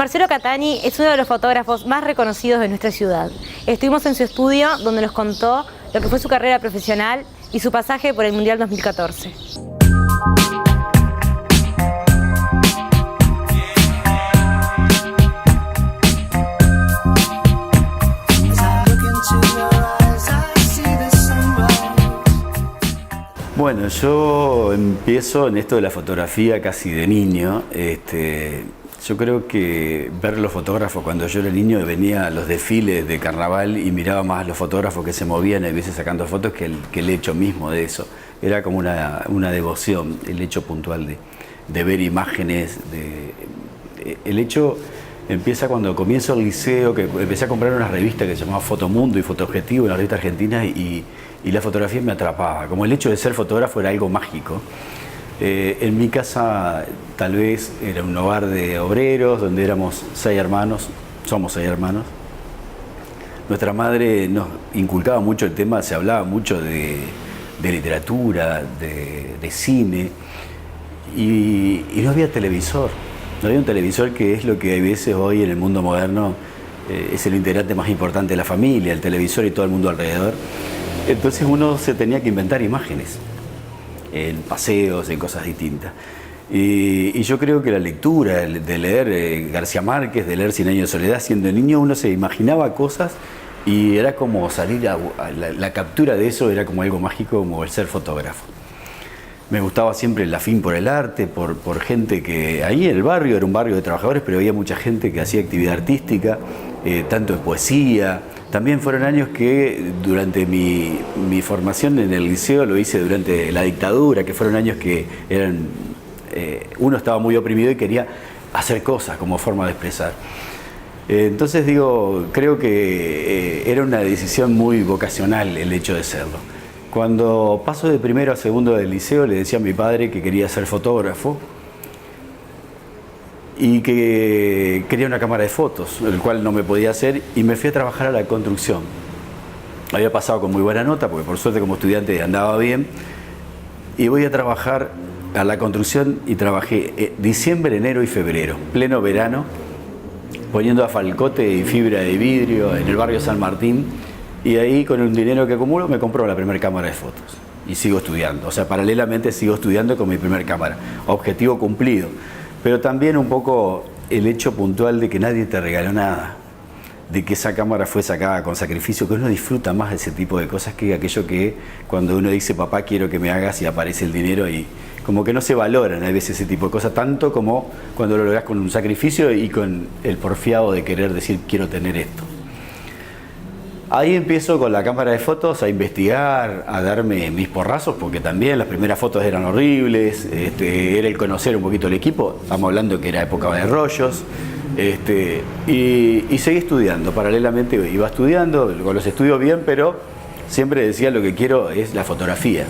Marcelo Catani es uno de los fotógrafos más reconocidos de nuestra ciudad. Estuvimos en su estudio donde nos contó lo que fue su carrera profesional y su pasaje por el Mundial 2014. Bueno, yo empiezo en esto de la fotografía casi de niño. Yo creo que ver los fotógrafos cuando yo era niño venía a los desfiles de carnaval y miraba más a los fotógrafos que se movían a veces sacando fotos que el hecho mismo de eso. Era como una devoción, el hecho puntual de ver imágenes. El hecho empieza cuando comienzo el liceo, que empecé a comprar una revista que se llamaba Fotomundo y Fotoobjetivo, una revista argentina, y la fotografía me atrapaba. Como el hecho de ser fotógrafo era algo mágico. En mi casa tal vez era un hogar de obreros donde éramos 6 hermanos, somos 6 hermanos. Nuestra madre nos inculcaba mucho el tema, se hablaba mucho de literatura, de cine, y no había televisor. No había un televisor, que es lo que hay veces hoy en el mundo moderno es el integrante más importante de la familia, el televisor y todo el mundo alrededor. Entonces uno se tenía que inventar imágenes en paseos, en cosas distintas. Y yo creo que la lectura, de leer García Márquez, de leer Cien años de soledad, siendo niño uno se imaginaba cosas y era como salir la captura de eso era como algo mágico, como el ser fotógrafo. Me gustaba siempre el afín por el arte, por gente que ahí en el barrio, era un barrio de trabajadores, pero había mucha gente que hacía actividad artística, tanto de poesía. También fueron años que durante mi formación en el liceo lo hice durante la dictadura, que fueron años que uno estaba muy oprimido y quería hacer cosas como forma de expresar. Entonces creo que era una decisión muy vocacional el hecho de serlo. Cuando paso de primero a segundo del liceo le decía a mi padre que quería ser fotógrafo y que quería una cámara de fotos, el cual no me podía hacer, y me fui a trabajar a la construcción. Había pasado con muy buena nota, porque por suerte como estudiante andaba bien, y voy a trabajar a la construcción y trabajé diciembre, enero y febrero, pleno verano, poniendo asfalcote y fibra de vidrio en el barrio San Martín, y ahí con el dinero que acumulo me compró la primera cámara de fotos y sigo estudiando, o sea, paralelamente sigo estudiando con mi primera cámara, objetivo cumplido. Pero también un poco el hecho puntual de que nadie te regaló nada, de que esa cámara fue sacada con sacrificio, que uno disfruta más de ese tipo de cosas que aquello que cuando uno dice papá quiero que me hagas y aparece el dinero, y como que no se valoran a veces ese tipo de cosas tanto como cuando lo logras con un sacrificio y con el porfiado de querer decir quiero tener esto. Ahí empiezo con la cámara de fotos a investigar, a darme mis porrazos, porque también las primeras fotos eran horribles, era el conocer un poquito el equipo, estamos hablando que era época de rollos, y seguí estudiando, paralelamente iba estudiando, con los estudios bien, pero siempre decía lo que quiero es la fotografía.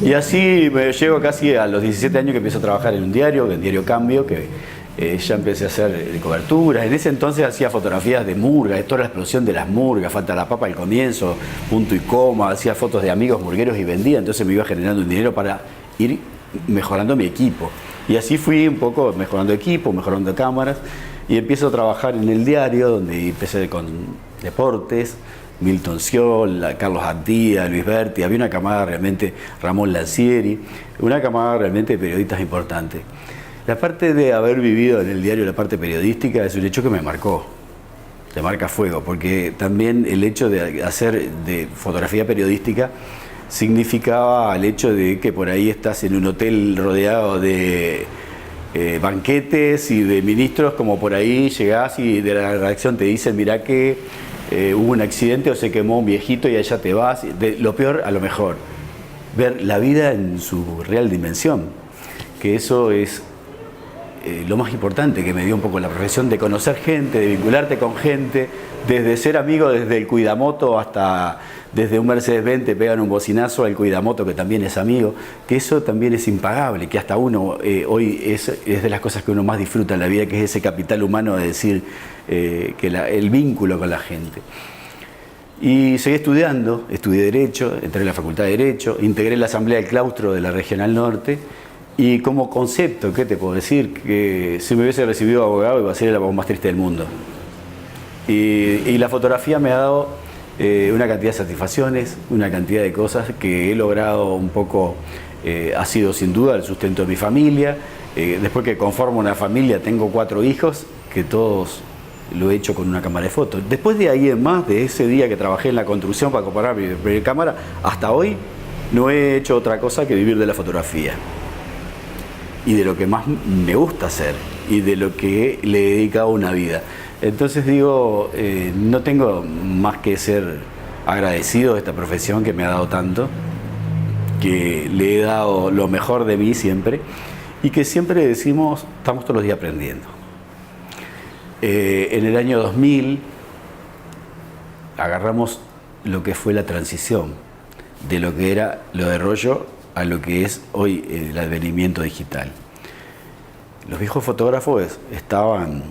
Y así me llego casi a los 17 años que empiezo a trabajar en un diario, el diario Cambio, que ya empecé a hacer coberturas. En ese entonces hacía fotografías de murga, toda la explosión de las murgas, falta la papa al comienzo, punto y coma, hacía fotos de amigos murgueros y vendía, entonces me iba generando un dinero para ir mejorando mi equipo. Y así fui un poco mejorando equipo, mejorando cámaras, y empiezo a trabajar en el diario, donde empecé con deportes, Milton Sciol, Carlos Antía, Luis Berti, había una camada realmente, Ramón Lancieri, una camada realmente de periodistas importantes. La parte de haber vivido en el diario la parte periodística es un hecho que me marcó, te marca fuego, porque también el hecho de hacer de fotografía periodística significaba el hecho de que por ahí estás en un hotel rodeado de banquetes y de ministros, como por ahí llegás y de la redacción te dicen mirá que hubo un accidente o se quemó un viejito y allá te vas, de lo peor a lo mejor, ver la vida en su real dimensión, que eso es lo más importante que me dio un poco la profesión, de conocer gente, de vincularte con gente, desde ser amigo desde el cuidamoto hasta desde un Mercedes-Benz te pegan un bocinazo al cuidamoto que también es amigo, que eso también es impagable, que hasta uno hoy es de las cosas que uno más disfruta en la vida, que es ese capital humano de decir que el vínculo con la gente. Y seguí estudiando, estudié Derecho, entré en la Facultad de Derecho, integré la Asamblea del Claustro de la Regional Norte Y como concepto, ¿qué te puedo decir? Que si me hubiese recibido abogado iba a ser el abogado más triste del mundo. Y la fotografía me ha dado una cantidad de satisfacciones, una cantidad de cosas que he logrado un poco, ha sido sin duda el sustento de mi familia. Después que conformo una familia, tengo 4 hijos, que todos lo he hecho con una cámara de fotos. Después de ahí en más, de ese día que trabajé en la construcción para comprar mi primera cámara, hasta hoy no he hecho otra cosa que vivir de la fotografía. Y de lo que más me gusta hacer y de lo que le he dedicado una vida. Entonces digo, no tengo más que ser agradecido de esta profesión que me ha dado tanto, que le he dado lo mejor de mí siempre y que siempre decimos, estamos todos los días aprendiendo. En el año 2000 agarramos lo que fue la transición de lo que era lo de rollo a lo que es hoy el advenimiento digital. Los viejos fotógrafos estaban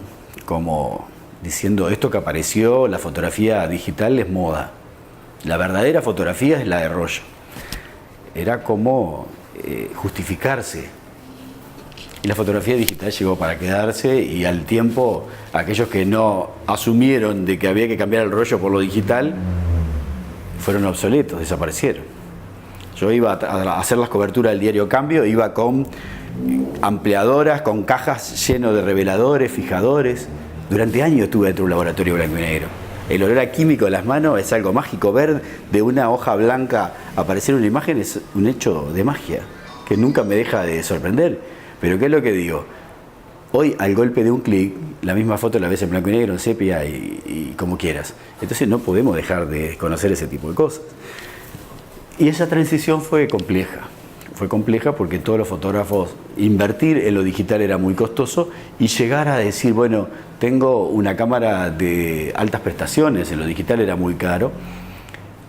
como diciendo, esto que apareció, la fotografía digital es moda. La verdadera fotografía es la de rollo. Era como justificarse. Y la fotografía digital llegó para quedarse y al tiempo aquellos que no asumieron de que había que cambiar el rollo por lo digital fueron obsoletos, desaparecieron. Yo iba a hacer las coberturas del diario Cambio, iba con ampliadoras, con cajas llenas de reveladores, fijadores. Durante años estuve dentro de un laboratorio blanco y negro. El olor a químico de las manos es algo mágico. Ver de una hoja blanca aparecer una imagen es un hecho de magia que nunca me deja de sorprender. Pero ¿qué es lo que digo? Hoy, al golpe de un clic, la misma foto la ves en blanco y negro, en sepia y como quieras. Entonces no podemos dejar de conocer ese tipo de cosas. Y esa transición fue compleja. Fue compleja porque todos los fotógrafos, invertir en lo digital era muy costoso y llegar a decir, bueno, tengo una cámara de altas prestaciones, en lo digital era muy caro.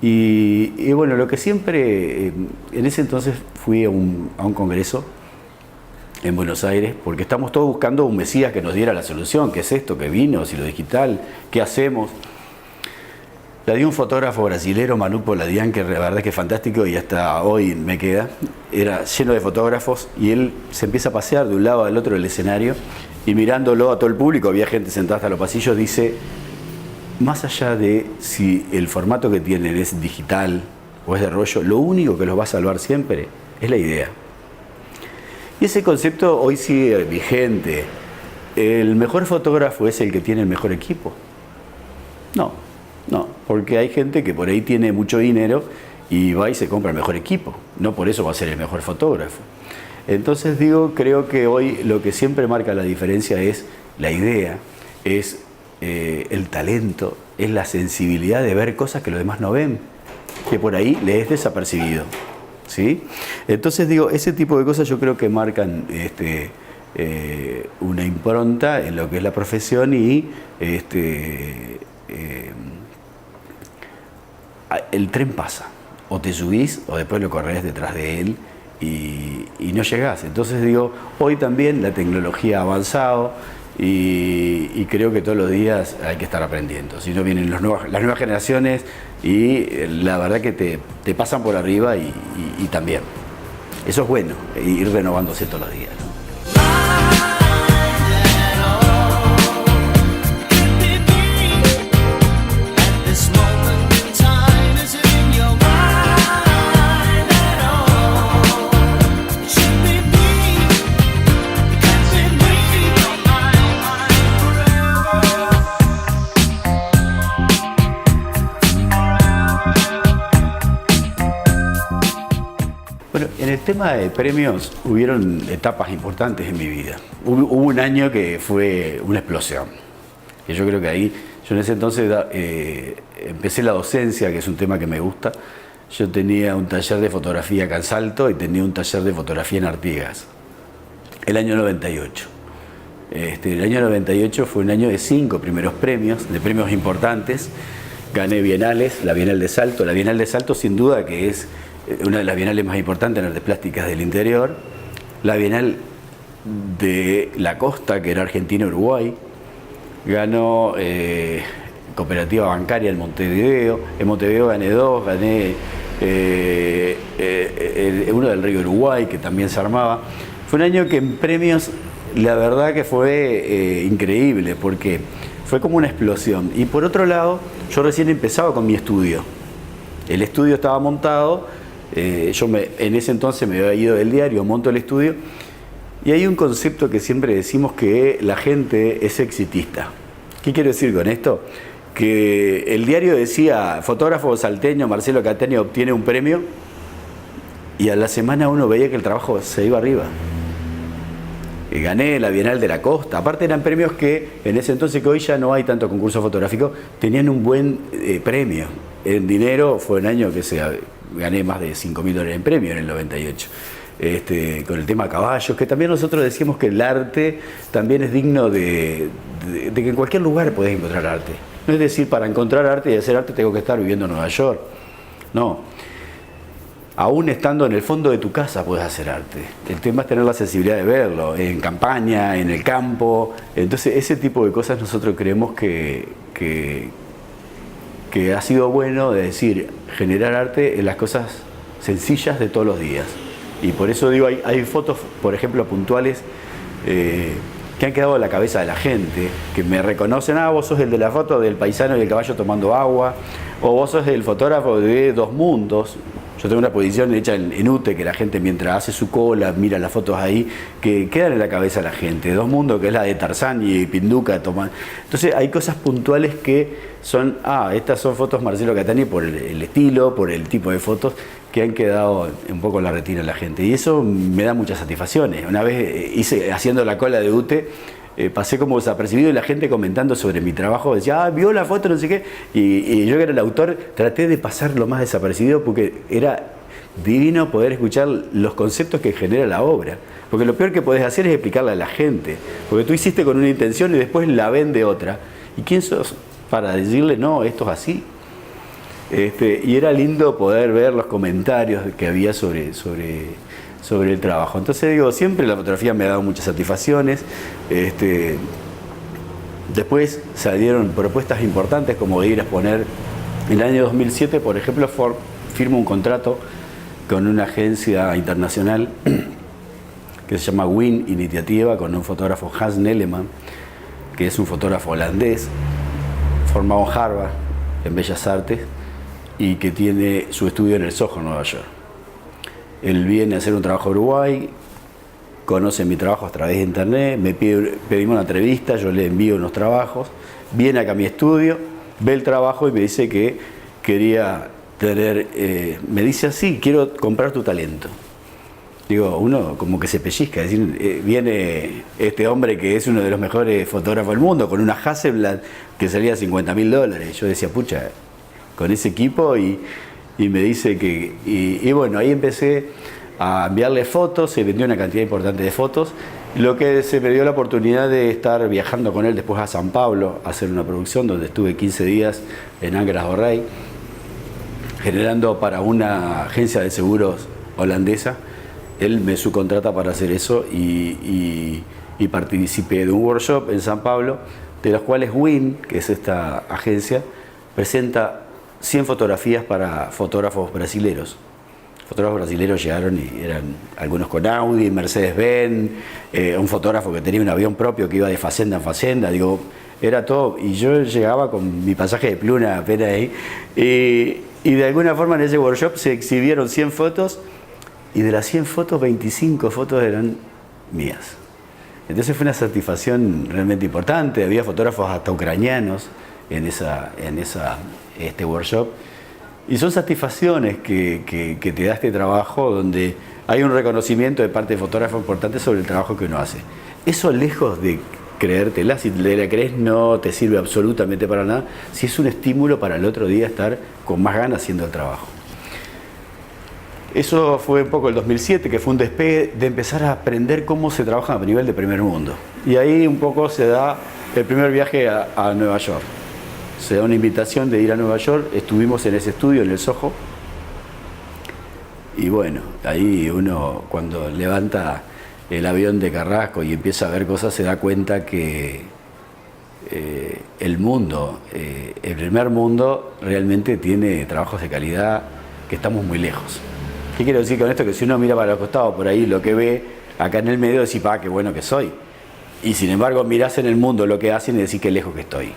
Y bueno, lo que siempre, en ese entonces fui a un congreso en Buenos Aires, porque estamos todos buscando un mesías que nos diera la solución. ¿Qué es esto? ¿Qué vino? ¿Si lo digital? ¿Qué hacemos? La dio un fotógrafo brasilero, Manu Poladian, que la verdad es que es fantástico y hasta hoy me queda. Era lleno de fotógrafos y él se empieza a pasear de un lado al otro del escenario y mirándolo a todo el público, había gente sentada hasta los pasillos, dice, más allá de si el formato que tienen es digital o es de rollo, lo único que los va a salvar siempre es la idea. Y ese concepto hoy sigue vigente. ¿El mejor fotógrafo es el que tiene el mejor equipo? No, porque hay gente que por ahí tiene mucho dinero y va y se compra el mejor equipo. No por eso va a ser el mejor fotógrafo. Entonces digo, creo que hoy lo que siempre marca la diferencia es la idea, es el talento, es la sensibilidad de ver cosas que los demás no ven, que por ahí les es desapercibido. ¿Sí? Entonces digo, ese tipo de cosas yo creo que marcan una impronta en lo que es la profesión y el tren pasa, o te subís o después lo corres detrás de él y no llegás. Entonces digo, hoy también la tecnología ha avanzado y creo que todos los días hay que estar aprendiendo. Si no vienen las nuevas generaciones y la verdad que te pasan por arriba y también. Eso es bueno, ir renovándose todos los días, ¿no? Bueno, en el tema de premios hubieron etapas importantes en mi vida. Hubo un año que fue una explosión. Que yo creo que ahí, yo en ese entonces empecé la docencia, que es un tema que me gusta. Yo tenía un taller de fotografía acá en Salto y tenía un taller de fotografía en Artigas. El año 98. El año 98 fue un año de 5 primeros premios, de premios importantes. Gané bienales, la Bienal de Salto. La Bienal de Salto sin duda que es una de las bienales más importantes en artes plásticas del interior, la Bienal de la Costa, que era Argentina-Uruguay, ganó Cooperativa Bancaria en Montevideo gané 2, gané uno del Río Uruguay, que también se armaba. Fue un año que en premios, la verdad que fue increíble, porque fue como una explosión. Y por otro lado, yo recién empezaba con mi estudio. El estudio estaba montado, en ese entonces me había ido del diario, monto el estudio, y hay un concepto que siempre decimos, que la gente es exitista. ¿Qué quiero decir con esto? Que el diario decía, fotógrafo salteño Marcelo Catania obtiene un premio, y a la semana uno veía que el trabajo se iba arriba. Gané la Bienal de la Costa. Aparte eran premios que en ese entonces, que hoy ya no hay tanto concurso fotográfico, tenían un buen premio. En dinero fue un año que gané más de $5.000 en premio en el 98. Con el tema caballos, que también nosotros decíamos que el arte también es digno de que en cualquier lugar podés encontrar arte. No es decir, para encontrar arte y hacer arte tengo que estar viviendo en Nueva York. No. Aún estando en el fondo de tu casa puedes hacer arte. El tema es tener la sensibilidad de verlo, en campaña, en el campo. Entonces ese tipo de cosas nosotros creemos que ha sido bueno, de decir, generar arte en las cosas sencillas de todos los días. Y por eso digo, hay fotos, por ejemplo, puntuales, que han quedado en la cabeza de la gente, que me reconocen, vos sos el de la foto del paisano y el caballo tomando agua, o vos sos el fotógrafo de Dos Mundos. Yo tengo una posición hecha en UTE, que la gente mientras hace su cola, mira las fotos ahí, que quedan en la cabeza de la gente. Dos Mundos, que es la de Tarzán y Pinduca. Entonces hay cosas puntuales que son, estas son fotos Marcelo Catania por el estilo, por el tipo de fotos, que han quedado un poco en la retina de la gente. Y eso me da muchas satisfacciones. Una vez haciendo la cola de UTE, pasé como desapercibido, y la gente comentando sobre mi trabajo decía, vio la foto, no sé qué, y yo, que era el autor, traté de pasar lo más desapercibido, porque era divino poder escuchar los conceptos que genera la obra, porque lo peor que podés hacer es explicarle a la gente, porque tú hiciste con una intención y después la ven de otra, y quién sos para decirle, no, esto es así. Y era lindo poder ver los comentarios que había sobre el trabajo. Entonces digo, siempre la fotografía me ha dado muchas satisfacciones. Después salieron propuestas importantes, como de ir a exponer. En el año 2007, por ejemplo, firmo un contrato con una agencia internacional que se llama WIN Initiativa, con un fotógrafo, Hans Nelleman, que es un fotógrafo holandés, formado en Harvard, en Bellas Artes, y que tiene su estudio en el Soho, Nueva York. Él viene a hacer un trabajo a Uruguay, conoce mi trabajo a través de internet, pedimos una entrevista, yo le envío unos trabajos, viene acá a mi estudio, ve el trabajo y me dice que quería tener, me dice así, quiero comprar tu talento. Digo, uno como que se pellizca, es decir, viene este hombre que es uno de los mejores fotógrafos del mundo, con una Hasselblad que salía $50.000. Yo decía, pucha, con ese equipo, y me dice que, y bueno, ahí empecé a enviarle fotos, se vendió una cantidad importante de fotos, lo que se me dio la oportunidad de estar viajando con él después a San Pablo a hacer una producción, donde estuve 15 días en Angra do Rei, generando para una agencia de seguros holandesa. Él me subcontrata para hacer eso, y participé de un workshop en San Pablo, de los cuales WIN, que es esta agencia, presenta 100 fotografías para fotógrafos brasileros. Fotógrafos brasileros llegaron y eran algunos con Audi, Mercedes-Benz, un fotógrafo que tenía un avión propio que iba de facenda en facenda, digo, era todo, y yo llegaba con mi pasaje de pluna apenas ahí, y de alguna forma en ese workshop se exhibieron 100 fotos, y de las 100 fotos, 25 fotos eran mías. Entonces fue una satisfacción realmente importante, había fotógrafos hasta ucranianos en este workshop, y son satisfacciones que te da este trabajo, donde hay un reconocimiento de parte de fotógrafos importantes sobre el trabajo que uno hace. Eso, lejos de creértela, si te la crees no te sirve absolutamente para nada, si es un estímulo para el otro día estar con más ganas haciendo el trabajo. Eso fue un poco el 2007, que fue un despegue de empezar a aprender cómo se trabaja a nivel de primer mundo. Y ahí un poco se da el primer viaje a Nueva York. Se da una invitación de ir a Nueva York, estuvimos en ese estudio, en el Soho, y bueno, ahí uno cuando levanta el avión de Carrasco y empieza a ver cosas, se da cuenta que el mundo, el primer mundo, realmente tiene trabajos de calidad, que estamos muy lejos. ¿Qué quiero decir con esto? Que si uno mira para los costados, por ahí lo que ve, acá en el medio decís, pa, qué bueno que soy. Y sin embargo mirás en el mundo lo que hacen y decís qué lejos que estoy.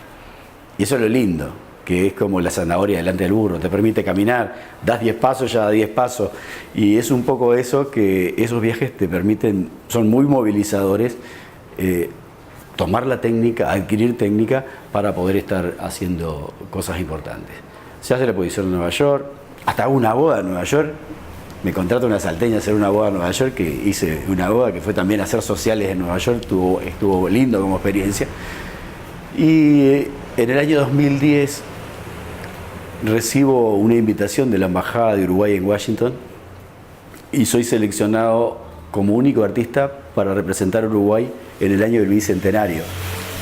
Y eso es lo lindo, que es como la zanahoria delante del burro, te permite caminar, das 10 pasos, ya da 10 pasos. Y es un poco eso, que esos viajes te permiten, son muy movilizadores, tomar la técnica, adquirir técnica para poder estar haciendo cosas importantes. Se hace la exposición en Nueva York, hasta hago una boda en Nueva York, me contrata una salteña a hacer una boda en Nueva York, que hice una boda que fue también hacer sociales en Nueva York, estuvo lindo como experiencia. Y en el año 2010 recibo una invitación de la Embajada de Uruguay en Washington y soy seleccionado como único artista para representar a Uruguay en el año del Bicentenario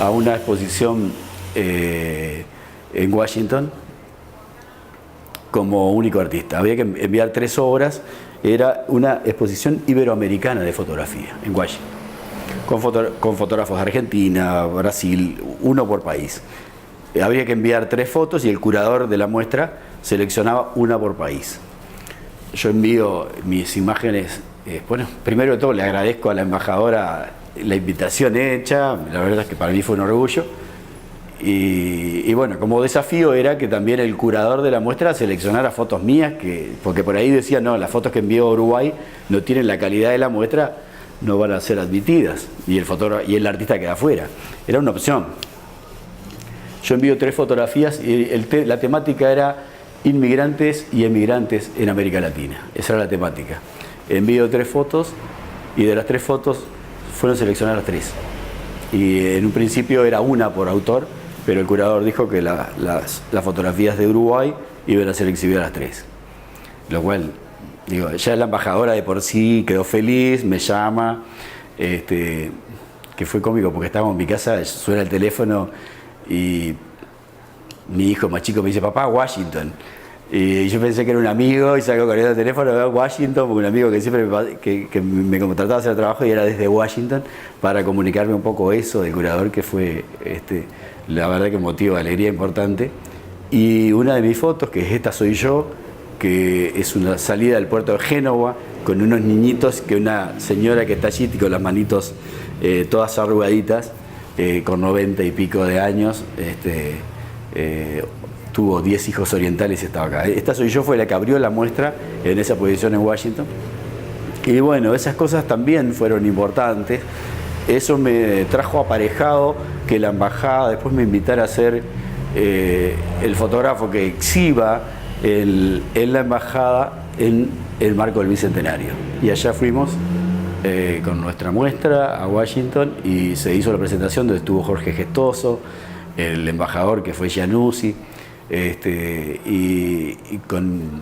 a una exposición en Washington como único artista. Había que enviar 3 obras, era una exposición iberoamericana de fotografía en Washington, con fotógrafos de Argentina, Brasil, uno por país. Habría que enviar 3 fotos y el curador de la muestra seleccionaba una por país. Yo envío mis imágenes, bueno, primero de todo le agradezco a la embajadora la invitación hecha, la verdad es que para mí fue un orgullo. Y bueno, como desafío era que también el curador de la muestra seleccionara fotos mías, porque por ahí decía, no, las fotos que envió a Uruguay no tienen la calidad de la muestra, no van a ser admitidas, y el artista queda afuera. Era una opción. Yo envío 3 fotografías y la temática era inmigrantes y emigrantes en América Latina. Esa era la temática. Envío 3 fotos y de las 3 fotos fueron seleccionadas 3. Y en un principio era una por autor, pero el curador dijo que las fotografías de Uruguay iban a ser exhibidas las 3. Lo cual, digo, ya la embajadora de por sí quedó feliz, me llama, que fue cómico porque estábamos en mi casa, suena el teléfono y mi hijo más chico me dice, papá, Washington. Y yo pensé que era un amigo y salgo corriendo el teléfono a Washington, porque un amigo que siempre me contrataba a hacer el trabajo y era desde Washington, para comunicarme un poco eso del curador, que fue la verdad que un motivo de alegría importante. Y una de mis fotos, que es Esta soy yo, que es una salida del puerto de Génova con unos niñitos, que una señora que está allí con las manitos todas arrugaditas, con 90 y pico de años, tuvo 10 hijos orientales y estaba acá. Esta soy yo fue la que abrió la muestra en esa posición en Washington. Y bueno, esas cosas también fueron importantes. Eso me trajo aparejado que la embajada después me invitara a ser el fotógrafo que exhiba en la embajada en el marco del Bicentenario. Y allá fuimos con nuestra muestra a Washington y se hizo la presentación donde estuvo Jorge Gestoso, el embajador que fue Giannuzzi, y con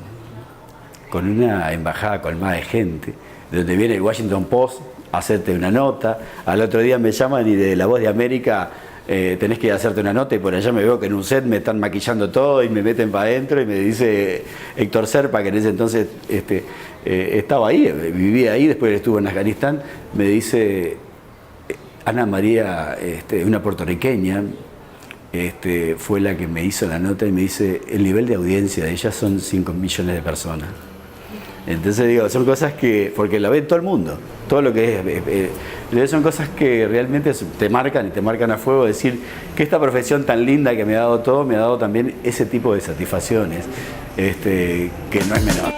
una embajada colmada de gente, donde viene el Washington Post a hacerte una nota. Al otro día me llaman y de La Voz de América tenés que ir a hacerte una nota, y por allá me veo que en un set me están maquillando todo y me meten para adentro y me dice Héctor Serpa, que en ese entonces estaba ahí, vivía ahí, después estuvo en Afganistán, me dice Ana María, una puertorriqueña, fue la que me hizo la nota y me dice, el nivel de audiencia de ella son 5 millones de personas. Entonces digo, son cosas que, porque la ve todo el mundo, todo lo que es, son cosas que realmente te marcan y te marcan a fuego. Decir que esta profesión tan linda que me ha dado todo, me ha dado también ese tipo de satisfacciones, que no es menor.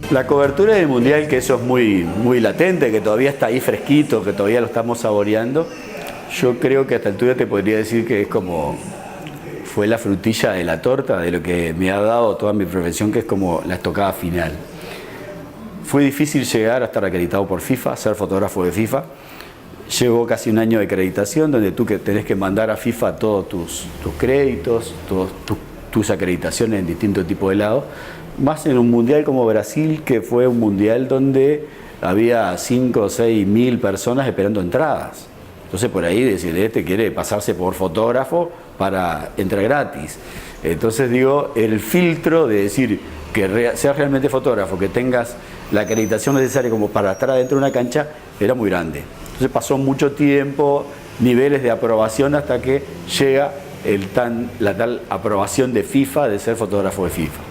La cobertura del Mundial, que eso es muy latente, que todavía está ahí fresquito, que todavía lo estamos saboreando, yo creo que a esta altura te podría decir que es como fue la frutilla de la torta de lo que me ha dado toda mi profesión, que es como la estocada final. Fue difícil llegar a estar acreditado por FIFA, ser fotógrafo de FIFA. Llevo casi un año de acreditación, donde tú que tenés que mandar a FIFA todos tus créditos, todas tus acreditaciones en distintos tipos de lados. Más en un mundial como Brasil, que fue un mundial donde había 5 o 6 mil personas esperando entradas. Entonces por ahí decirle, este quiere pasarse por fotógrafo para entrar gratis. Entonces digo, el filtro de decir que seas realmente fotógrafo, que tengas la acreditación necesaria como para estar adentro de una cancha, era muy grande. Entonces pasó mucho tiempo, niveles de aprobación hasta que llega la tal aprobación de FIFA de ser fotógrafo de FIFA.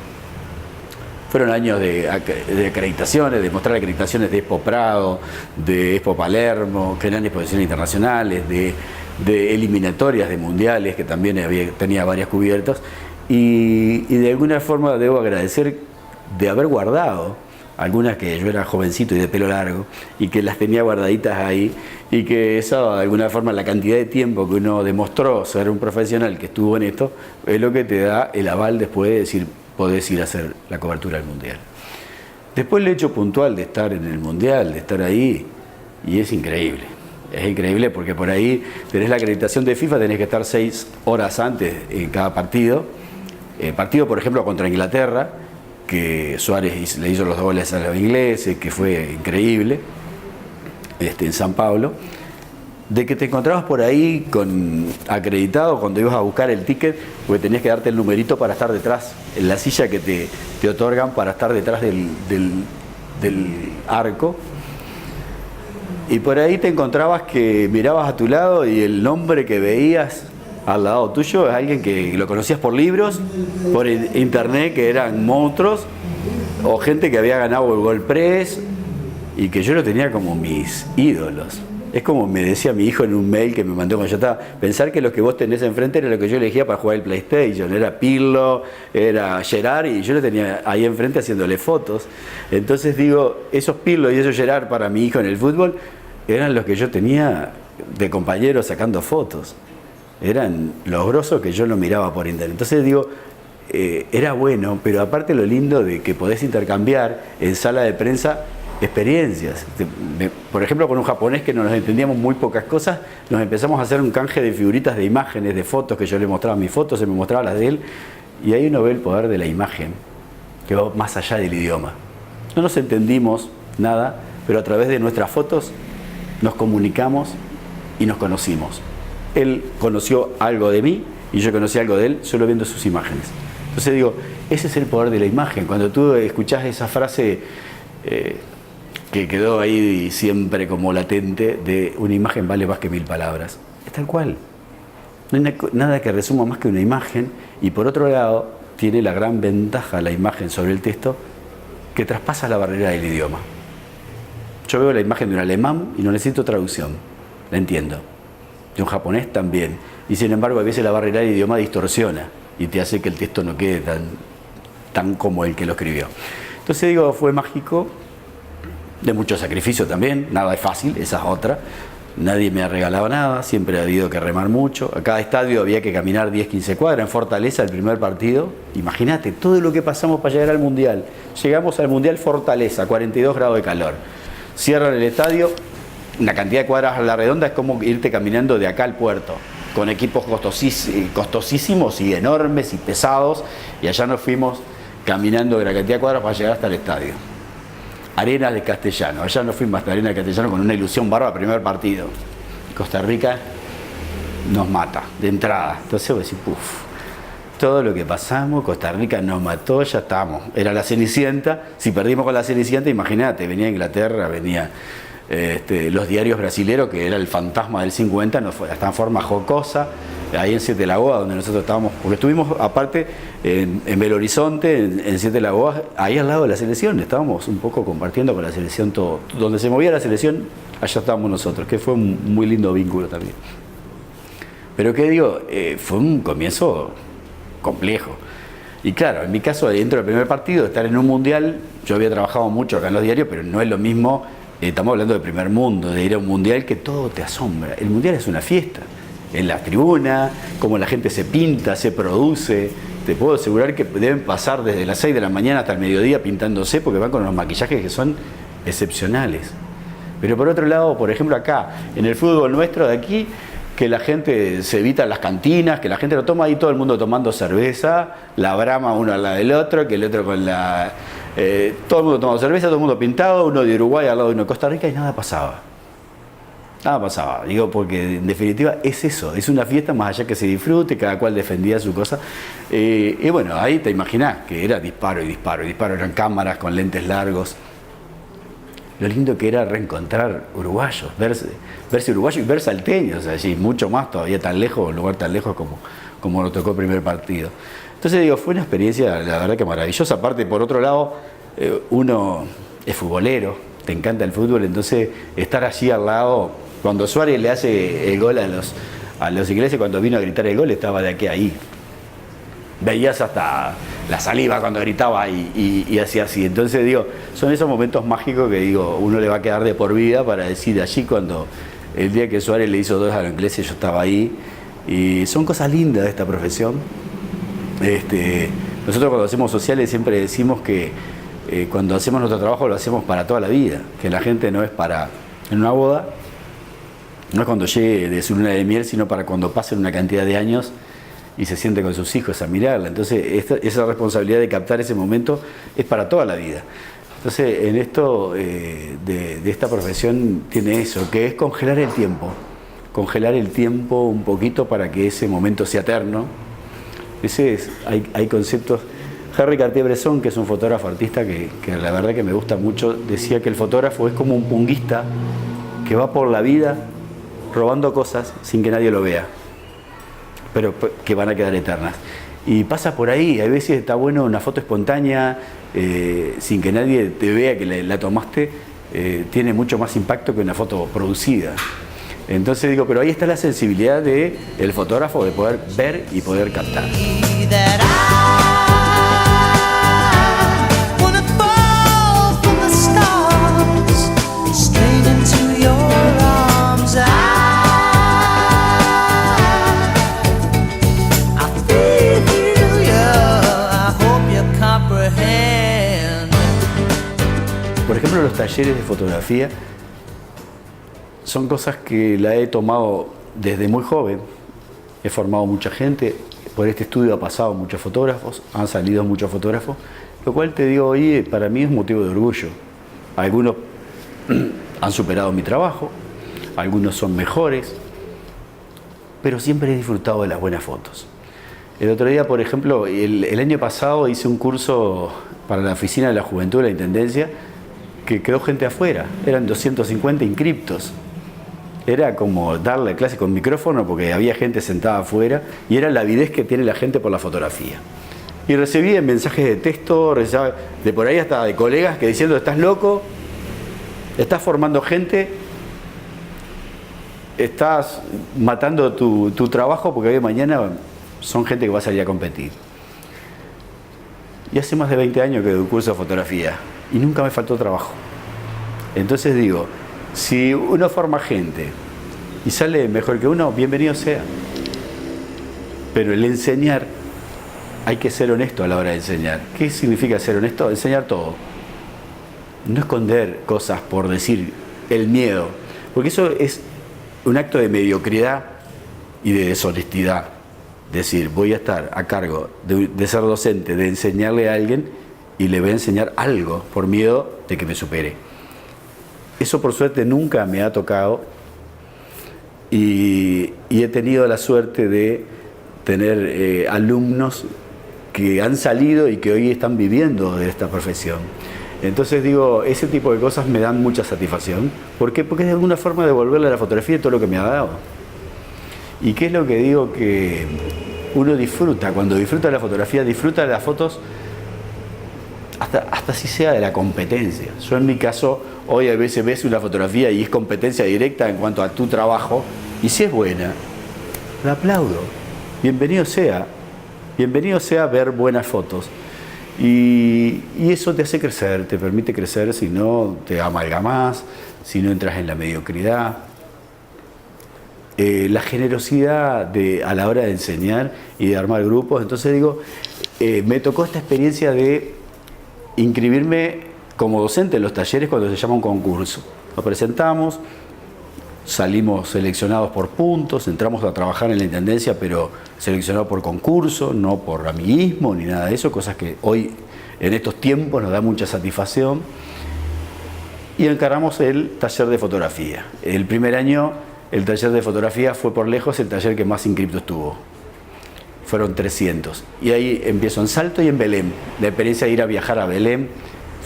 Fueron años de acreditaciones, de mostrar acreditaciones de Expo Prado, de Expo Palermo, que eran exposiciones internacionales, de eliminatorias de mundiales, que también tenía varias cubiertas, y de alguna forma debo agradecer de haber guardado algunas que yo era jovencito y de pelo largo, y que las tenía guardaditas ahí, y que eso, de alguna forma, la cantidad de tiempo que uno demostró ser un profesional que estuvo en esto, es lo que te da el aval después de decir, podés ir a hacer la cobertura del Mundial. Después el hecho puntual de estar en el Mundial, de estar ahí, y es increíble. Es increíble porque por ahí tenés la acreditación de FIFA, tenés que estar 6 horas antes en cada partido. El partido, por ejemplo, contra Inglaterra, que Suárez le hizo los 2 goles a los ingleses, que fue increíble, en San Pablo, de que te encontrabas por ahí acreditado cuando ibas a buscar el ticket, porque tenías que darte el numerito para estar detrás, en la silla que te otorgan para estar detrás del arco. Y por ahí te encontrabas que mirabas a tu lado y el nombre que veías al lado tuyo es alguien que lo conocías por libros, por internet, que eran monstruos, o gente que había ganado el Gol Press y que yo lo tenía como mis ídolos. Es como me decía mi hijo en un mail que me mandó cuando yo estaba, pensar que lo que vos tenés enfrente era lo que yo elegía para jugar el PlayStation, era Pirlo, era Gerard, y yo lo tenía ahí enfrente haciéndole fotos. Entonces digo, esos Pirlo y esos Gerard para mi hijo en el fútbol eran los que yo tenía de compañeros sacando fotos. Eran los grosos que yo lo miraba por internet. Entonces digo, era bueno, pero aparte lo lindo de que podés intercambiar en sala de prensa experiencias. Por ejemplo, con un japonés que no nos entendíamos muy pocas cosas, nos empezamos a hacer un canje de figuritas de imágenes, de fotos, que yo le mostraba mis fotos, él me mostraba las de él, y ahí uno ve el poder de la imagen, que va más allá del idioma. No nos entendimos nada, pero a través de nuestras fotos nos comunicamos y nos conocimos. Él conoció algo de mí y yo conocí algo de él solo viendo sus imágenes. Entonces digo, ese es el poder de la imagen. Cuando tú escuchás esa frase que quedó ahí siempre como latente, de una imagen vale más que 1000 palabras, es tal cual. No hay nada que resuma más que una imagen, y por otro lado tiene la gran ventaja la imagen sobre el texto, que traspasa la barrera del idioma. Yo veo la imagen de un alemán y no necesito traducción, la entiendo. De un japonés también. Y sin embargo, a veces la barrera del idioma distorsiona y te hace que el texto no quede tan como el que lo escribió. Entonces digo, fue mágico, de mucho sacrificio también, nada es fácil, esa es otra. Nadie me ha regalado nada, siempre ha habido que remar mucho. A cada estadio había que caminar 10, 15 cuadras. En Fortaleza, el primer partido, imagínate todo lo que pasamos para llegar al Mundial. Llegamos al Mundial Fortaleza, 42 grados de calor. Cierran el estadio, una cantidad de cuadras a la redonda, es como irte caminando de acá al puerto, con equipos costosísimos y enormes y pesados, y allá nos fuimos caminando de la cantidad de cuadras para llegar hasta el estadio. Arenas de Castellano, allá nos fuimos hasta Arenas de Castellano con una ilusión bárbara, primer partido. Costa Rica nos mata de entrada. Entonces vos decís, puf, todo lo que pasamos, Costa Rica nos mató, ya estamos. Era la Cenicienta, si perdimos con la Cenicienta, imagínate, venía Inglaterra, venía los diarios brasileros, que era el fantasma del 50, nos fue hasta en forma jocosa, ahí en Siete Lagoas, donde nosotros estábamos, porque estuvimos aparte en Belo Horizonte, en Siete Lagoas, ahí al lado de la selección, estábamos un poco compartiendo con la selección todo, donde se movía la selección, allá estábamos nosotros, que fue un muy lindo vínculo también. Pero qué digo, fue un comienzo complejo. Y claro, en mi caso, dentro del primer partido, estar en un mundial, yo había trabajado mucho acá en los diarios, pero no es lo mismo, estamos hablando del primer mundo, de ir a un mundial que todo te asombra. El mundial es una fiesta, en la tribuna, cómo la gente se pinta, se produce. Te puedo asegurar que deben pasar desde las 6 de la mañana hasta el mediodía pintándose, porque van con unos maquillajes que son excepcionales. Pero por otro lado, por ejemplo acá, en el fútbol nuestro de aquí, que la gente se evita las cantinas, que la gente lo toma ahí, todo el mundo tomando cerveza, la brama uno al lado del otro, que el otro con la... todo el mundo tomando cerveza, todo el mundo pintado, uno de Uruguay al lado de uno de Costa Rica, y nada pasaba. Nada pasaba, digo, porque en definitiva es eso, es una fiesta más allá que se disfrute, cada cual defendía su cosa. Y bueno, ahí te imaginás que era disparo y disparo y disparo, eran cámaras con lentes largos. Lo lindo que era reencontrar uruguayos, verse uruguayos y ver salteños allí, mucho más todavía tan lejos, un lugar tan lejos como nos tocó el primer partido. Entonces digo, fue una experiencia, la verdad que maravillosa. Aparte, por otro lado, uno es futbolero, te encanta el fútbol, entonces estar allí al lado. Cuando Suárez le hace el gol a los ingleses, cuando vino a gritar el gol, estaba de aquí a ahí. Veías hasta la saliva cuando gritaba y hacía así. Entonces digo, son esos momentos mágicos que digo, uno le va a quedar de por vida para decir allí cuando el día que Suárez le hizo 2 a los ingleses, yo estaba ahí. Y son cosas lindas de esta profesión. Nosotros cuando hacemos sociales siempre decimos que cuando hacemos nuestro trabajo lo hacemos para toda la vida, que la gente no es para en una boda, no es cuando llegue de su luna de miel, sino para cuando pasen una cantidad de años y se siente con sus hijos a mirarla. Entonces esa responsabilidad de captar ese momento es para toda la vida. Entonces en esto de esta profesión tiene eso, que es congelar el tiempo un poquito para que ese momento sea eterno. Hay conceptos. Harry Cartier-Bresson, que es un fotógrafo artista que la verdad que me gusta mucho, decía que el fotógrafo es como un punguista que va por la vida robando cosas sin que nadie lo vea, pero que van a quedar eternas. Y pasa por ahí, a veces está bueno una foto espontánea, sin que nadie te vea que la tomaste, tiene mucho más impacto que una foto producida. Entonces digo, pero ahí está la sensibilidad del fotógrafo de poder ver y poder captar. Por ejemplo, los talleres de fotografía son cosas que la he tomado desde muy joven. He formado mucha gente, por este estudio ha pasado muchos fotógrafos, han salido muchos fotógrafos, lo cual te digo hoy para mí es motivo de orgullo. Algunos han superado mi trabajo, algunos son mejores, pero siempre he disfrutado de las buenas fotos. El otro día, por ejemplo, el año pasado hice un curso para la Oficina de la Juventud de la Intendencia que quedó gente afuera, eran 250 inscriptos. Era como darle clase con micrófono porque había gente sentada afuera y era la avidez que tiene la gente por la fotografía. Y recibí mensajes de texto, de por ahí hasta de colegas que diciendo, estás loco, estás formando gente, estás matando tu trabajo porque hoy mañana son gente que va a salir a competir. Y hace más de 20 años que doy curso de fotografía y nunca me faltó trabajo. Entonces digo, si uno forma gente y sale mejor que uno, bienvenido sea. Pero el enseñar, hay que ser honesto a la hora de enseñar. ¿Qué significa ser honesto? Enseñar todo. No esconder cosas por decir el miedo, porque eso es un acto de mediocridad y de deshonestidad. Decir, voy a estar a cargo de ser docente, de enseñarle a alguien y le voy a enseñar algo por miedo de que me supere. Eso por suerte nunca me ha tocado y he tenido la suerte de tener alumnos que han salido y que hoy están viviendo de esta profesión. Entonces digo, ese tipo de cosas me dan mucha satisfacción. ¿Por qué? Porque es de alguna forma devolverle a la fotografía todo lo que me ha dado. ¿Y qué es lo que digo que uno disfruta? Cuando disfruta de la fotografía, disfruta de las fotos hasta si sea de la competencia. Yo en mi caso, hoy a veces ves una fotografía y es competencia directa en cuanto a tu trabajo, y si es buena, la aplaudo. Bienvenido sea ver buenas fotos. Y eso te hace crecer, te permite crecer, si no te amalgamás, si no entras en la mediocridad. La generosidad a la hora de enseñar y de armar grupos. Entonces digo, me tocó esta experiencia de inscribirme como docente en los talleres cuando se llama un concurso. Lo presentamos, salimos seleccionados por puntos, entramos a trabajar en la intendencia, pero seleccionados por concurso, no por amiguismo ni nada de eso, cosas que hoy en estos tiempos nos da mucha satisfacción. y encaramos el taller de fotografía. El primer año el taller de fotografía fue por lejos el taller que más inscriptos tuvo. Fueron 300. Y ahí empiezo en Salto y en Belém. La experiencia de ir a viajar a Belém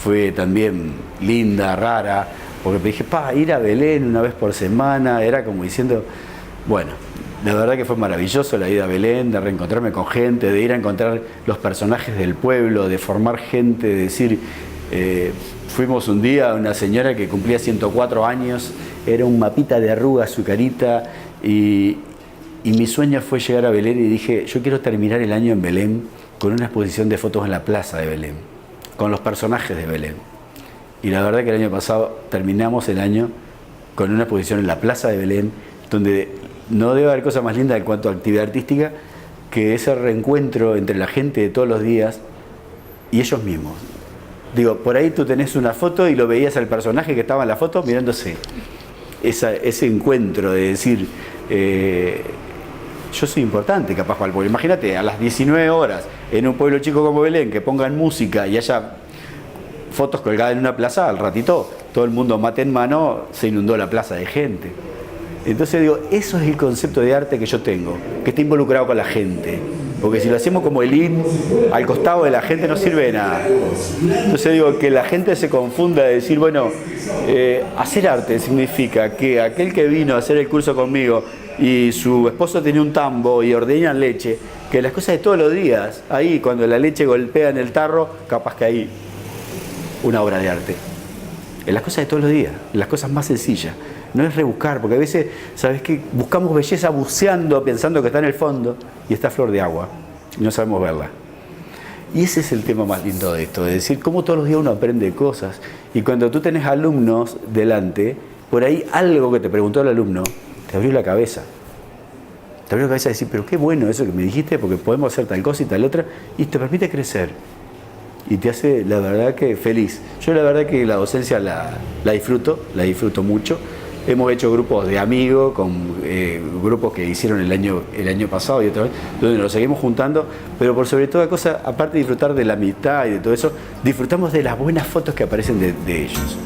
fue también linda, rara, porque me dije, ir a Belén una vez por semana, era como diciendo, bueno, la verdad que fue maravilloso la ida a Belén, de reencontrarme con gente, de ir a encontrar los personajes del pueblo, de formar gente, de decir, fuimos un día a una señora que cumplía 104 años, era un mapita de arrugas su carita, y mi sueño fue llegar a Belén y dije, yo quiero terminar el año en Belén con una exposición de fotos en la plaza de Belén, con los personajes de Belén. Y la verdad que el año pasado terminamos el año con una exposición en la plaza de Belén, donde no debe haber cosa más linda en cuanto a actividad artística que ese reencuentro entre la gente de todos los días y ellos mismos. Digo, por ahí tú tenés una foto y lo veías al personaje que estaba en la foto mirándose. Ese encuentro de decir, yo soy importante capaz para el pueblo. Imagínate, a las 19 horas en un pueblo chico como Belén, que pongan música y haya fotos colgadas en una plaza, al ratito todo el mundo mate en mano, se inundó la plaza de gente. Entonces digo, eso es el concepto de arte que yo tengo, que está involucrado con la gente. Porque si lo hacemos como elite, al costado de la gente no sirve de nada. Entonces digo, que la gente se confunda de decir, bueno, hacer arte significa que aquel que vino a hacer el curso conmigo y su esposo tenía un tambo y ordeñan leche, que las cosas de todos los días, ahí cuando la leche golpea en el tarro, capaz que hay una obra de arte. En las cosas de todos los días, en las cosas más sencillas. No es rebuscar, porque a veces, ¿sabes qué? Buscamos belleza buceando, pensando que está en el fondo, y está flor de agua, y no sabemos verla. Y ese es el tema más lindo de esto, de decir cómo todos los días uno aprende cosas. Y cuando tú tenés alumnos delante, por ahí algo que te preguntó el alumno, te abrió la cabeza. Te abrió la cabeza de decir, pero qué bueno eso que me dijiste, porque podemos hacer tal cosa y tal otra, y te permite crecer. Y te hace, la verdad, que feliz. Yo la verdad que la docencia la disfruto mucho. Hemos hecho grupos de amigos, con grupos que hicieron el año pasado y otra vez, donde nos seguimos juntando, pero por sobre toda cosa, aparte de disfrutar de la amistad y de todo eso, disfrutamos de las buenas fotos que aparecen de ellos.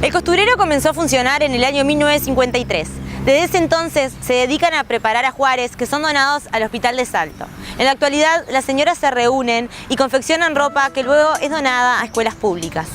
El costurero comenzó a funcionar en el año 1953. Desde ese entonces se dedican a preparar ajuares que son donados al Hospital de Salto. En la actualidad, las señoras se reúnen y confeccionan ropa que luego es donada a escuelas públicas.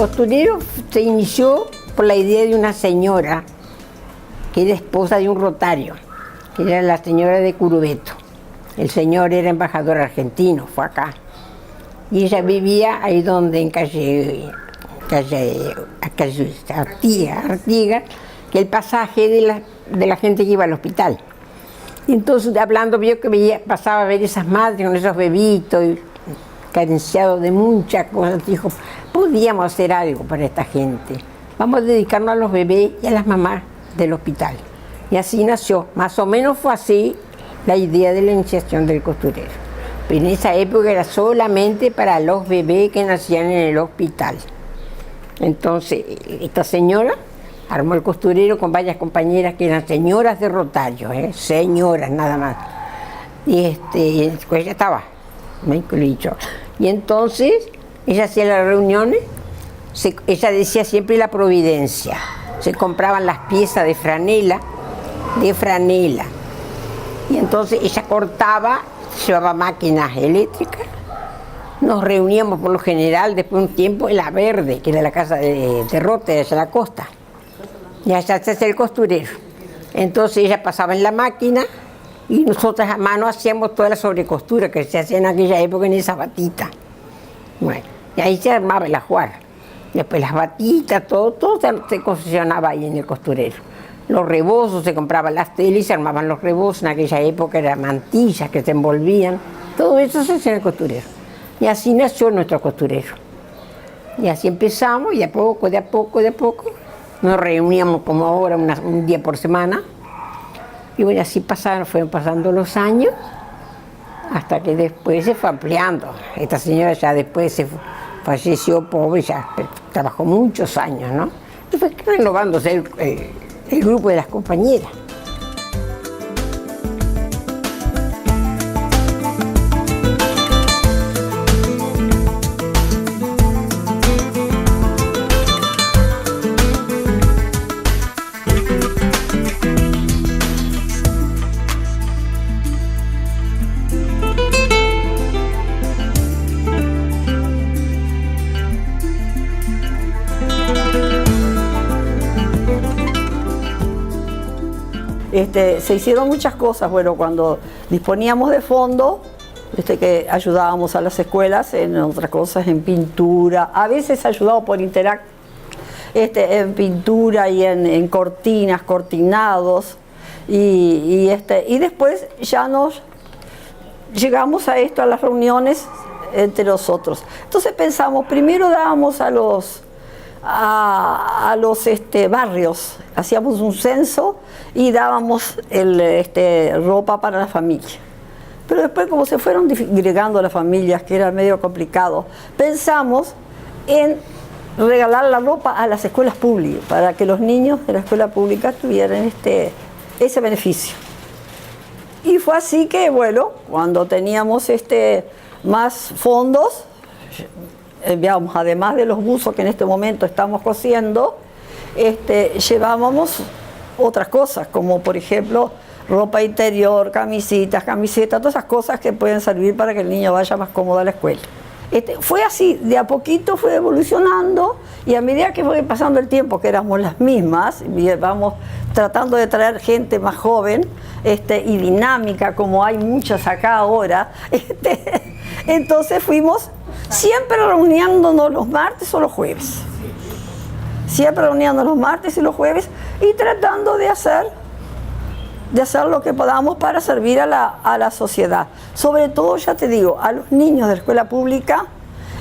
costurero se inició por la idea de una señora que era esposa de un rotario, que era la señora de Curubeto. El señor era embajador argentino, fue acá. Y ella vivía ahí donde, en calle Artigas, que el pasaje de la gente que iba al hospital. Y entonces, hablando, vio que pasaba a ver esas madres con esos bebitos, carenciados de muchas cosas. Dijo, podíamos hacer algo para esta gente. Vamos a dedicarnos a los bebés y a las mamás del hospital. Y así nació. Más o menos fue así la idea de la iniciación del costurero. Pero en esa época era solamente para los bebés que nacían en el hospital. Entonces, esta señora armó el costurero con varias compañeras que eran señoras de Rotario, señoras nada más. Y pues ella estaba, me he dicho. Y entonces, ella hacía las reuniones, ella decía siempre la providencia. Se compraban las piezas de franela. Y entonces ella cortaba, llevaba máquinas eléctricas. Nos reuníamos por lo general, después de un tiempo, en La Verde, que era la casa de Rota, allá en la costa. Y allá se hacía el costurero. Entonces ella pasaba en la máquina y nosotras a mano hacíamos toda la sobrecostura que se hacía en aquella época en esa batita. Bueno, y ahí se armaba el ajuar. Después las batitas, todo se confeccionaba ahí en el costurero. Los rebozos, se compraban las telas y se armaban los rebozos. En aquella época eran mantillas que se envolvían. Todo eso se hacía en el costurero. Y así nació nuestro costurero. Y así empezamos, y de a poco, nos reuníamos como ahora un día por semana. Y bueno, así fueron pasando los años, hasta que después se fue ampliando. Esta señora ya después falleció pobre, ya trabajó muchos años, ¿no? Y fue renovándose el grupo de las compañeras. Se hicieron muchas cosas. Bueno, cuando disponíamos de fondos, que ayudábamos a las escuelas en otras cosas, en pintura, a veces ayudado por Interact, en pintura y en cortinas, cortinados, y después ya nos llegamos a las reuniones entre nosotros. Entonces pensamos, primero dábamos a los barrios, hacíamos un censo y dábamos ropa para la familia. Pero después, como se fueron disgregando las familias, que era medio complicado, pensamos en regalar la ropa a las escuelas públicas, para que los niños de la escuela pública tuvieran ese beneficio. Y fue así que, bueno, cuando teníamos más fondos, enviábamos, además de los buzos que en este momento estamos cosiendo, llevábamos otras cosas, como por ejemplo ropa interior, camisetas, todas esas cosas que pueden servir para que el niño vaya más cómodo a la escuela. Fue así, de a poquito fue evolucionando, y a medida que fue pasando el tiempo, que éramos las mismas, y vamos tratando de traer gente más joven y dinámica, como hay muchas acá ahora, entonces fuimos siempre reuniéndonos los martes o los jueves. Siempre reuniéndonos los martes y los jueves y tratando de hacer lo que podamos para servir a la sociedad. Sobre todo, ya te digo, a los niños de la escuela pública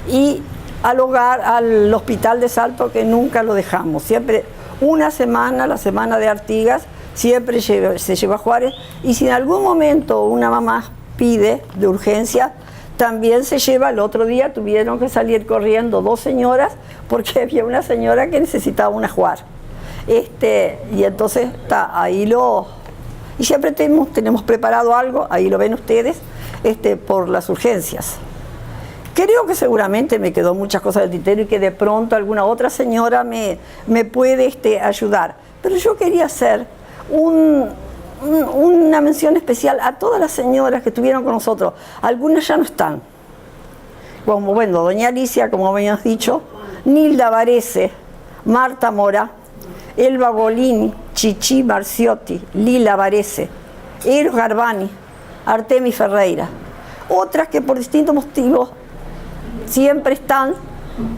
y al hogar, al hospital de Salto, que nunca lo dejamos. Siempre una semana, la semana de Artigas, siempre se lleva a Juárez. Y si en algún momento una mamá pide de urgencia, también se lleva. El otro día tuvieron que salir corriendo 2 señoras porque había una señora que necesitaba un ajuar. Y entonces ahí y siempre tenemos preparado algo, ahí lo ven ustedes, por las urgencias. Creo que seguramente me quedó muchas cosas del tintero y que de pronto alguna otra señora me puede ayudar. Pero yo quería hacer una mención especial a todas las señoras que estuvieron con nosotros. Algunas ya no están. Como, bueno, doña Alicia, como habíamos dicho, Nilda Varese, Marta Mora, Elba Bolini, Chichi Marciotti, Lila Varese, Eros Garbani, Artemis Ferreira. Otras que por distintos motivos siempre están,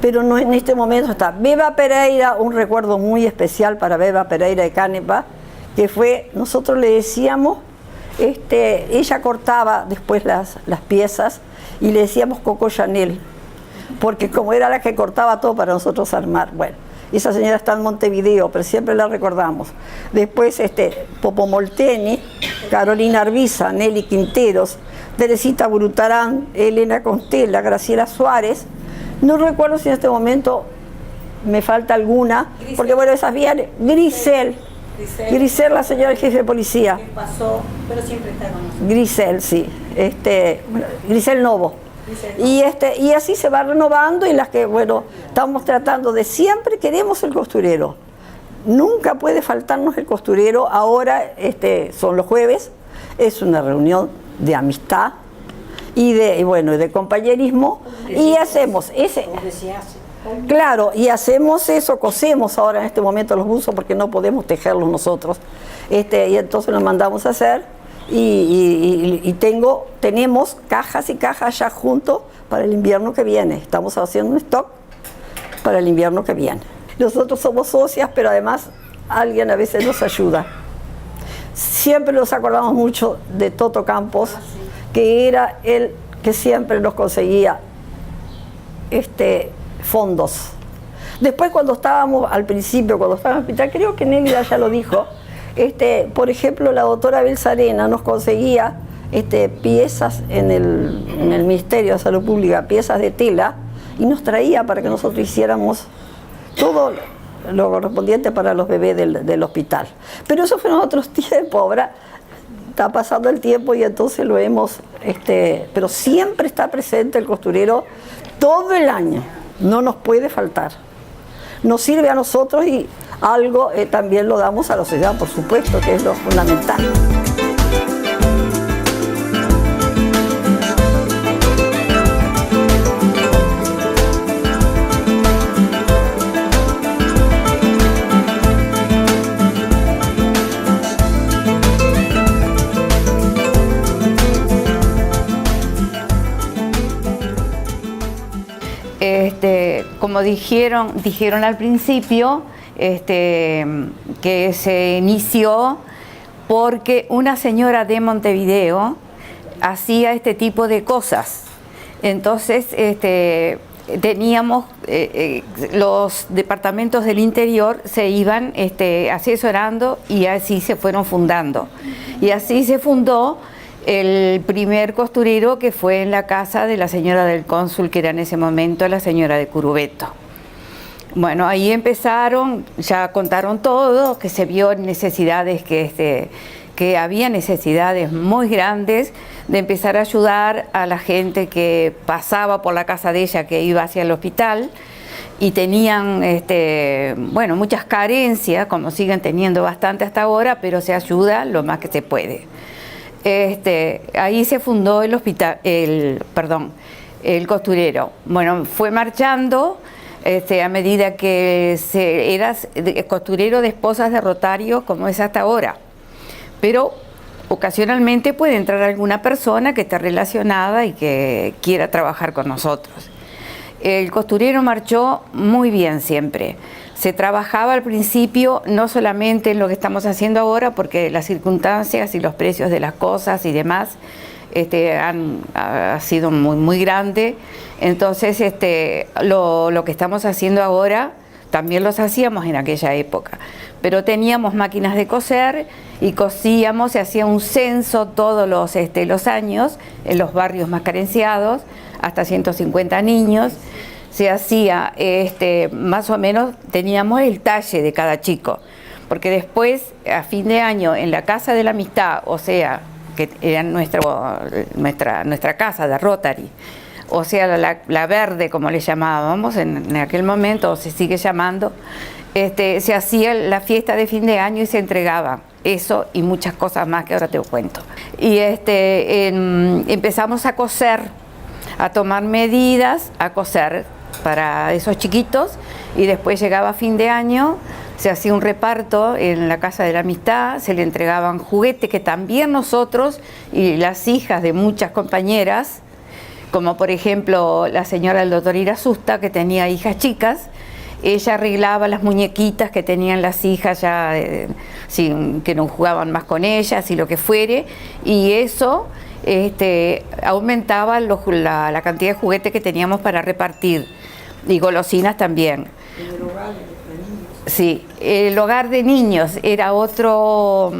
pero no en este momento está. Beba Pereira, un recuerdo muy especial para Beba Pereira de Canepa, que fue, nosotros le decíamos, ella cortaba después las piezas y le decíamos Coco Chanel, porque como era la que cortaba todo para nosotros armar. Bueno, esa señora está en Montevideo, pero siempre la recordamos. Después Popo Molteni, Carolina Arbiza, Nelly Quinteros, Teresita Brutarán, Elena Constela, Graciela Suárez. No recuerdo si en este momento me falta alguna, porque bueno, esas vías, Grisel, la señora jefe de policía. Que pasó, pero siempre está con nosotros. Grisel, sí. Grisel Novo. Y así se va renovando, y las que, bueno, estamos tratando de siempre queremos el costurero. Nunca puede faltarnos el costurero. Ahora son los jueves, es una reunión de amistad y de compañerismo, y hacemos ese. Claro, y hacemos eso, cosemos ahora en este momento los buzos porque no podemos tejerlos nosotros. Y entonces los mandamos a hacer y tenemos cajas y cajas ya juntos para el invierno que viene. Estamos haciendo un stock para el invierno que viene. Nosotros somos socias, pero además alguien a veces nos ayuda. Siempre nos acordamos mucho de Toto Campos, que era el que siempre nos conseguía fondos. Después, cuando estábamos al principio, cuando estaba en el hospital, creo que Nélida ya lo dijo, por ejemplo, la doctora Belzarena nos conseguía piezas en el Ministerio de Salud Pública, piezas de tela, y nos traía para que nosotros hiciéramos todo lo correspondiente para los bebés del hospital. Pero eso fueron otros tiempos. Ahora está pasando el tiempo y entonces lo hemos, pero siempre está presente el costurero todo el año, no nos puede faltar. Nos sirve a nosotros y algo también lo damos a la sociedad, por supuesto, que es lo fundamental. Como dijeron al principio, que se inició porque una señora de Montevideo hacía este tipo de cosas. Entonces, teníamos los departamentos del interior se iban asesorando, y así se fueron fundando. Y así se fundó el primer costurero, que fue en la casa de la señora del cónsul, que era en ese momento la señora de Curubeto. Bueno, ahí empezaron, ya contaron todo, que se vio necesidades, que había necesidades muy grandes de empezar a ayudar a la gente que pasaba por la casa de ella, que iba hacia el hospital, y tenían bueno, muchas carencias, como siguen teniendo bastante hasta ahora, pero se ayuda lo más que se puede. Ahí se fundó el costurero. Bueno, fue marchando a medida que eras costurero de esposas de Rotario, como es hasta ahora. Pero ocasionalmente puede entrar alguna persona que esté relacionada y que quiera trabajar con nosotros. El costurero marchó muy bien siempre. Se trabajaba al principio no solamente en lo que estamos haciendo ahora, porque las circunstancias y los precios de las cosas y demás ha sido muy, muy grande. Entonces, lo que estamos haciendo ahora también los hacíamos en aquella época. Pero teníamos máquinas de coser y cosíamos, se hacía un censo todos los años en los barrios más carenciados, hasta 150 niños. Se hacía, más o menos, teníamos el talle de cada chico, porque después, a fin de año, en la Casa de la Amistad, o sea, que era nuestra casa de Rotary, o sea, la verde, como le llamábamos en aquel momento, o se sigue llamando, se hacía la fiesta de fin de año y se entregaba eso y muchas cosas más que ahora te cuento. Y empezamos a coser, a tomar medidas, a coser para esos chiquitos, y después llegaba fin de año, se hacía un reparto en la Casa de la Amistad, se le entregaban juguetes que también nosotros y las hijas de muchas compañeras, como por ejemplo la señora del doctor Irasusta, que tenía hijas chicas, ella arreglaba las muñequitas que tenían las hijas ya, que no jugaban más con ellas y lo que fuere, y eso aumentaba la cantidad de juguetes que teníamos para repartir, y golosinas también. Sí, el hogar de niños era otra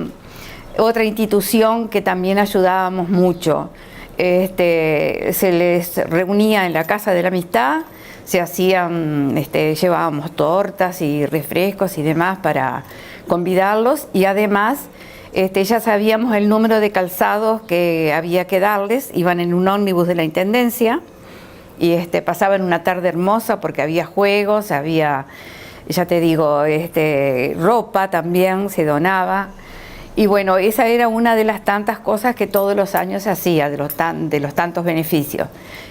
institución que también ayudábamos mucho. Se les reunía en la Casa de la Amistad, se hacían, llevábamos tortas y refrescos y demás para convidarlos, y además ya sabíamos el número de calzados que había que darles, iban en un ómnibus de la Intendencia y pasaban una tarde hermosa porque había juegos, había, ya te digo, ropa también se donaba. Y bueno, esa era una de las tantas cosas que todos los años se hacía, de los tantos beneficios.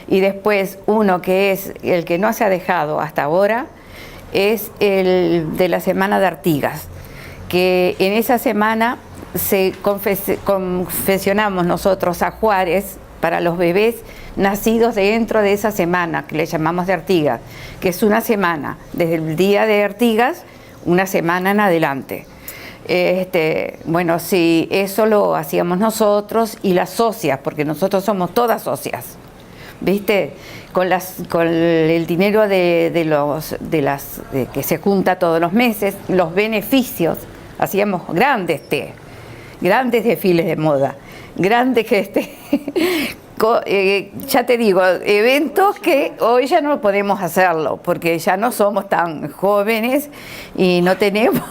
Y después uno que es el que no se ha dejado hasta ahora, es el de la Semana de Artigas, que en esa semana confeccionamos nosotros ajuares para los bebés nacidos dentro de esa semana, que le llamamos de Artigas, que es una semana, desde el día de Artigas, una semana en adelante. Bueno, sí, eso lo hacíamos nosotros y las socias, porque nosotros somos todas socias, ¿viste? Con el dinero que se junta todos los meses, los beneficios, hacíamos grandes desfiles de moda, grandes ya te digo, eventos que hoy ya no podemos hacerlo porque ya no somos tan jóvenes y no tenemos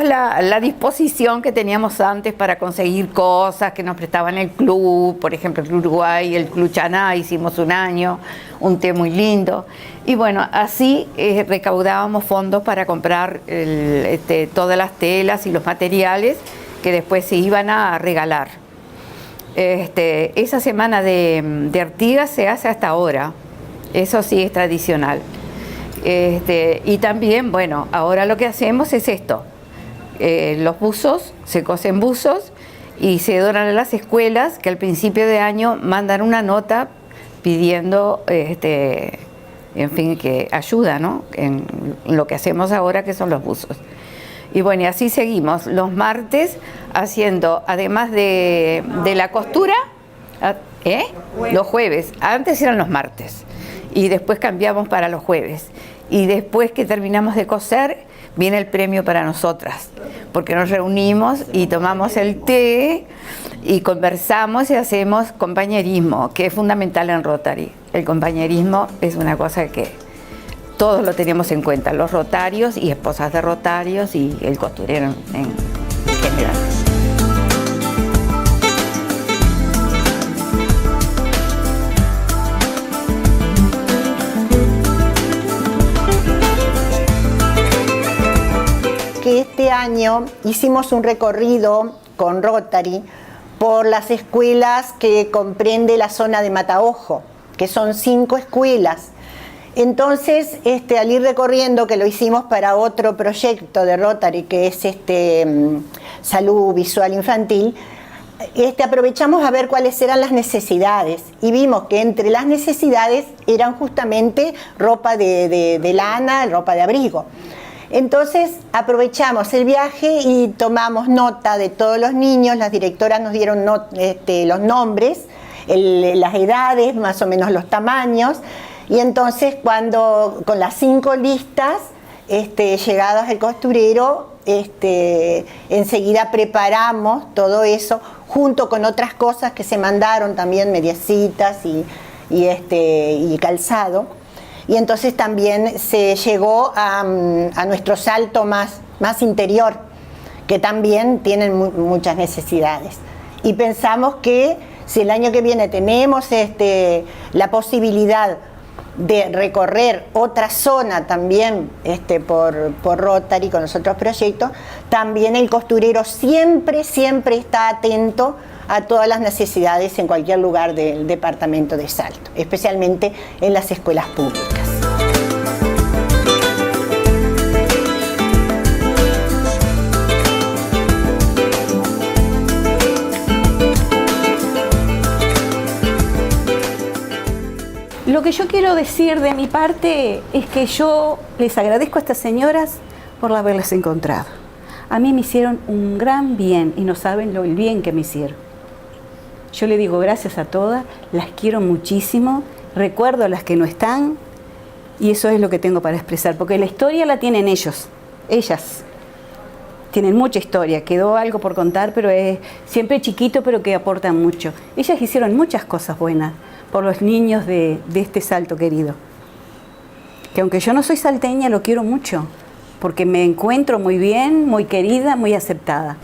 la disposición que teníamos antes para conseguir cosas que nos prestaban el club, por ejemplo el Club Uruguay, el Club Chaná, hicimos un té muy lindo, y bueno, así recaudábamos fondos para comprar todas las telas y los materiales que después se iban a regalar. Esa semana de Artigas se hace hasta ahora, eso sí es tradicional. Y también, bueno, ahora lo que hacemos es esto, los buzos, se cosen buzos y se donan a las escuelas que al principio de año mandan una nota pidiendo, en fin, que ayuda, ¿no?, en lo que hacemos ahora, que son los buzos. Y bueno, y así seguimos los martes haciendo, además de la costura, los jueves. Antes eran los martes y después cambiamos para los jueves. Y después que terminamos de coser, viene el premio para nosotras, porque nos reunimos y tomamos el té y conversamos y hacemos compañerismo, que es fundamental en Rotary. El compañerismo es una cosa que todos lo tenemos en cuenta, los rotarios y esposas de rotarios y el costurero en general. Que este año hicimos un recorrido con Rotary por las escuelas que comprende la zona de Mataojo, que son 5 escuelas. Entonces, al ir recorriendo, que lo hicimos para otro proyecto de Rotary, que es Salud Visual Infantil, aprovechamos a ver cuáles eran las necesidades y vimos que entre las necesidades eran justamente ropa de lana, ropa de abrigo. Entonces aprovechamos el viaje y tomamos nota de todos los niños, las directoras nos dieron los nombres, las edades, más o menos los tamaños. Y entonces con las 5 listas llegadas al costurero, enseguida preparamos todo eso junto con otras cosas que se mandaron también, mediecitas y calzado. Y entonces también se llegó a nuestro salto más interior, que también tienen muchas necesidades. Y pensamos que si el año que viene tenemos la posibilidad de recorrer otra zona también por Rotary con los otros proyectos, también el costurero siempre está atento a todas las necesidades en cualquier lugar del departamento de Salto, especialmente en las escuelas públicas. Lo que yo quiero decir de mi parte es que yo les agradezco a estas señoras por haberlas encontrado. A mí me hicieron un gran bien y no saben el bien que me hicieron. Yo le digo gracias a todas, las quiero muchísimo, recuerdo a las que no están y eso es lo que tengo para expresar, porque la historia la tienen ellos, ellas. Tienen mucha historia, quedó algo por contar, pero es siempre chiquito, pero que aportan mucho. Ellas hicieron muchas cosas buenas por los niños de este Salto querido. Que aunque yo no soy salteña, lo quiero mucho, porque me encuentro muy bien, muy querida, muy aceptada.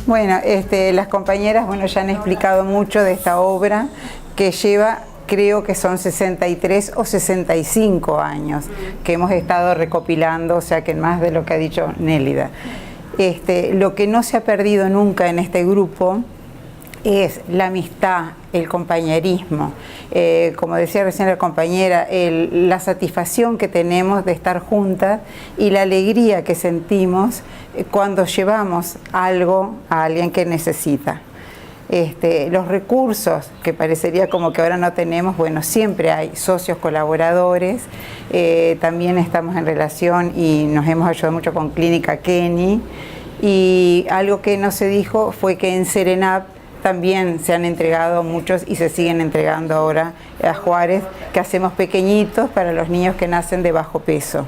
Bueno, las compañeras ya han explicado mucho de esta obra que lleva, creo que son 63 o 65 años que hemos estado recopilando, o sea que más de lo que ha dicho Nélida. Lo que no se ha perdido nunca en este grupo es la amistad, el compañerismo, como decía recién la compañera, la satisfacción que tenemos de estar juntas y la alegría que sentimos cuando llevamos algo a alguien que necesita. Los recursos, que parecería como que ahora no tenemos, bueno, siempre hay socios colaboradores, también estamos en relación y nos hemos ayudado mucho con Clínica Kenny, y algo que no se dijo fue que en Serenap también se han entregado muchos y se siguen entregando ahora a Juárez, que hacemos pequeñitos para los niños que nacen de bajo peso.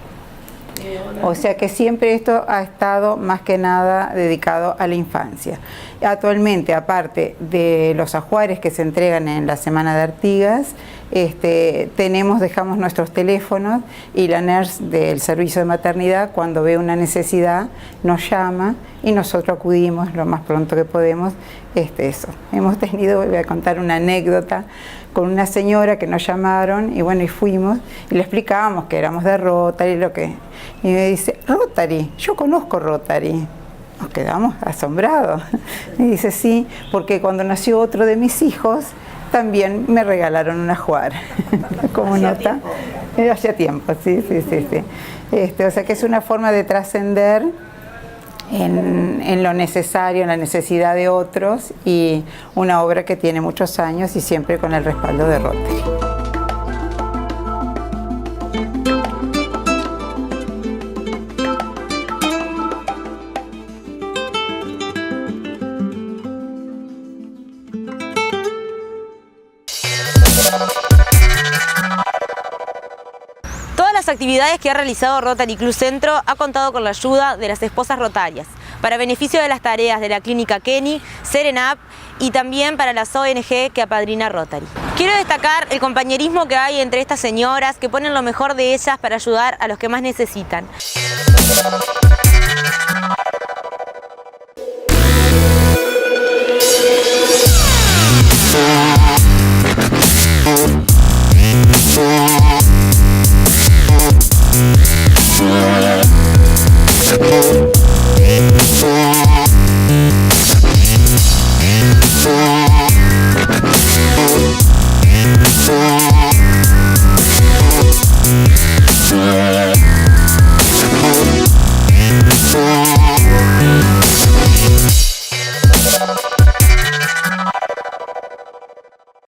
O sea que siempre esto ha estado más que nada dedicado a la infancia. Actualmente, aparte de los ajuares que se entregan en la Semana de Artigas, dejamos nuestros teléfonos y la nurse del servicio de maternidad, cuando ve una necesidad, nos llama y nosotros acudimos lo más pronto que podemos. Eso. Hemos tenido, voy a contar una anécdota, con una señora que nos llamaron y fuimos y le explicábamos que éramos de Rotary, y me dice, Rotary, yo conozco Rotary. Nos quedamos asombrados. Y dice, sí, porque cuando nació otro de mis hijos, también me regalaron un ajuar. Como nota. Hacía tiempo, sí. O sea que es una forma de trascender en lo necesario, en la necesidad de otros, y una obra que tiene muchos años y siempre con el respaldo de Rotary. Todas las actividades que ha realizado Rotary Club Centro ha contado con la ayuda de las esposas rotarias, para beneficio de las tareas de la Clínica Kenny, Serenap y también para las ONG que apadrina Rotary. Quiero destacar el compañerismo que hay entre estas señoras que ponen lo mejor de ellas para ayudar a los que más necesitan.